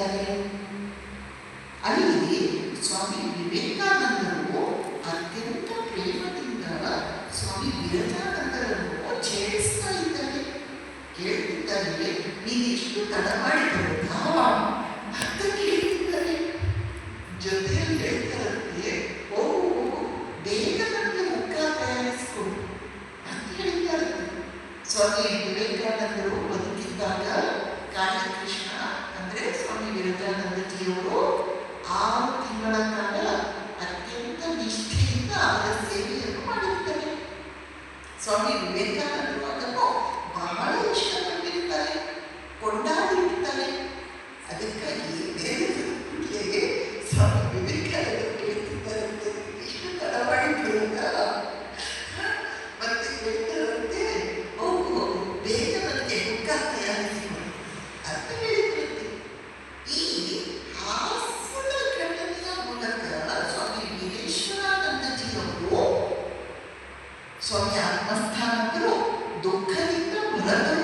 ಹೇಳಿದ್ದಾರೆ. ಅಲ್ಲಿ ಸ್ವಾಮಿ ವಿವೇಕಾನಂದರು ಅತ್ಯಂತ ಪ್ರೇಮದಿಂದ ಸ್ವಾಮಿ ವಿರಜಾನಂದರನ್ನು ಛೇಡಿಸ್ತಾ ಇದ್ದಾರೆ. ಕೇಳ್ತಿದ್ದಾರೆ, ನೀನೆಷ್ಟು ತಡ ಮಾಡಿ ಬರುತ್ತಾ ಅಂತ ಕೇಳ್ತಿದ್ದಾರೆ. ಜೊತೆಯಲ್ಲಿ ಹೇಳ್ತಾರಂತೆ, ಓ ಬೇಗ ನಮಗೆ ಮುಖ ತಯಾರಿಸಿಕೊಡು ಅಂತ ಹೇಳಿದ್ದಾರಂತೆ. ಸ್ವಾಮಿ ವಿವೇಕಾನಂದರು ಬದುಕಿದ್ದಾಗ ಕಾಳಿಕೃಷ್ಣ ಅಂದ್ರೆ ಸ್ವಾಮಿ ವಿರಜಾನಂದಜಿಯವರು 6 ತಿಂಗಳ ಕಾಲ ಅತ್ಯಂತ ನಿಷ್ಠೆಯಿಂದ ಅವರ ಸೇವೆಯನ್ನು ಮಾಡಿರ್ತಾರೆ. ಸ್ವಾಮಿ ವಿವೇಕಾನಂದರು ಅದನ್ನು ಬಹಳ ಇಷ್ಟಪಟ್ಟಿರ್ತಾರೆ, ಕೊಂಡಾಡಿರ್ತಾರೆ. ಅದಕ್ಕಾಗಿ ಬೇರೆ ಸ್ವಾಮಿ ವಿವೇಕಾನಂದರು ಕೇಳ್ತಿದ್ದಾರಂತೆ, ಇಷ್ಟು ತಡವಾಗಿ ಬರುತ್ತಾ ಮತ್ತೆ ಹೇಳ್ತಾರಂತೆ, ಹೋಗು ಬೇಗ ನನಗೆ ಮುಖ ತಯಾರಿಸಿಕೊಂಡು ಅಂತ ಹೇಳಿದ್ರಂತೆ. ಈ ಹಾಸ್ಯದ ಘಟನೆಯ ಮೂಲಕ ಸ್ವಾಮಿ ವೀರೇಶ್ವರಾನಂದಜಿಯವರು ಸ್ವಾಮಿ ಆತ್ಮಸ್ಥಾನಕರು ದುಃಖದಿಂದ ಹೊರಗೆ